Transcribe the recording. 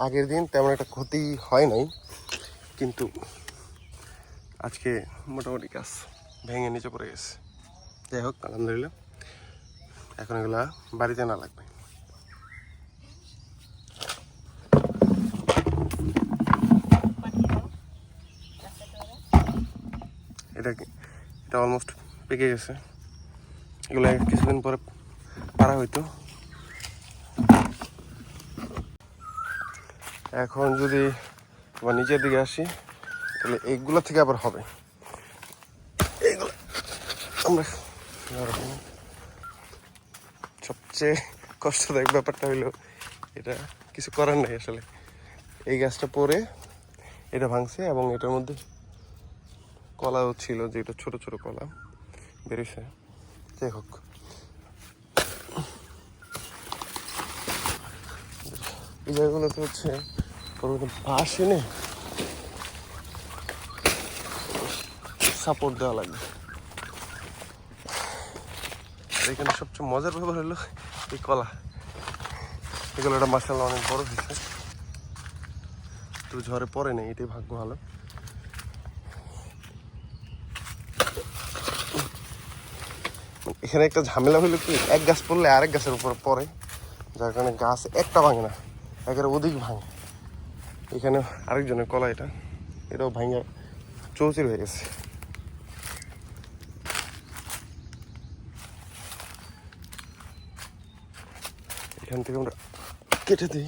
আগের দিন তেমন একটা ক্ষতি হয় নাই, কিন্তু আজকে মোটামুটি গাছ ভেঙে নিচে পড়ে গেছে। যাই হোক, আলহামদুলিল্লাহ, এখন এগুলা বাড়িতে না লাগবে। এটা অলমোস্ট পেকে গেছে, এগুলো কিছুদিন পরে পারা হইতো। এখন যদি আবার নিচের দিকে আসি তাহলে এইগুলো থেকে আবার হবে। এইগুলো আমরা সবচেয়ে কষ্টদায়ক ব্যাপারটা হইলো, এটা কিছু করার নাই আসলে। এই গাছটা পরে এটা ভাঙছে এবং এটার মধ্যে কলাও ছিল, যেটা ছোট ছোট কলা বেরিয়েছে। যাই হোক, এই জায়গাগুলোতে হচ্ছে বাঁশ এনে সাপোর্ট দেওয়া লাগবে। আর এখানে সবচেয়ে মজার ব্যাপার হলো এই কলা, এগুলো একটা মাশাআল্লাহ অনেক বড় হয়েছে, তো ঝড়ে পড়ে নেই, এটাই ভাগ্য ভালো। এখানে একটা ঝামেলা হইলো কি, এক গাছ পড়লে আরেক গাছের উপর পড়ে, যার কারণে গাছ একটা ভাঙে না, একেবারে অধিক ভাঙে। এখানে আরেকজনের কলা, এটাও ভাঙে চৌচির হয়ে গেছে। এখান থেকে আমরা কেটে দিই।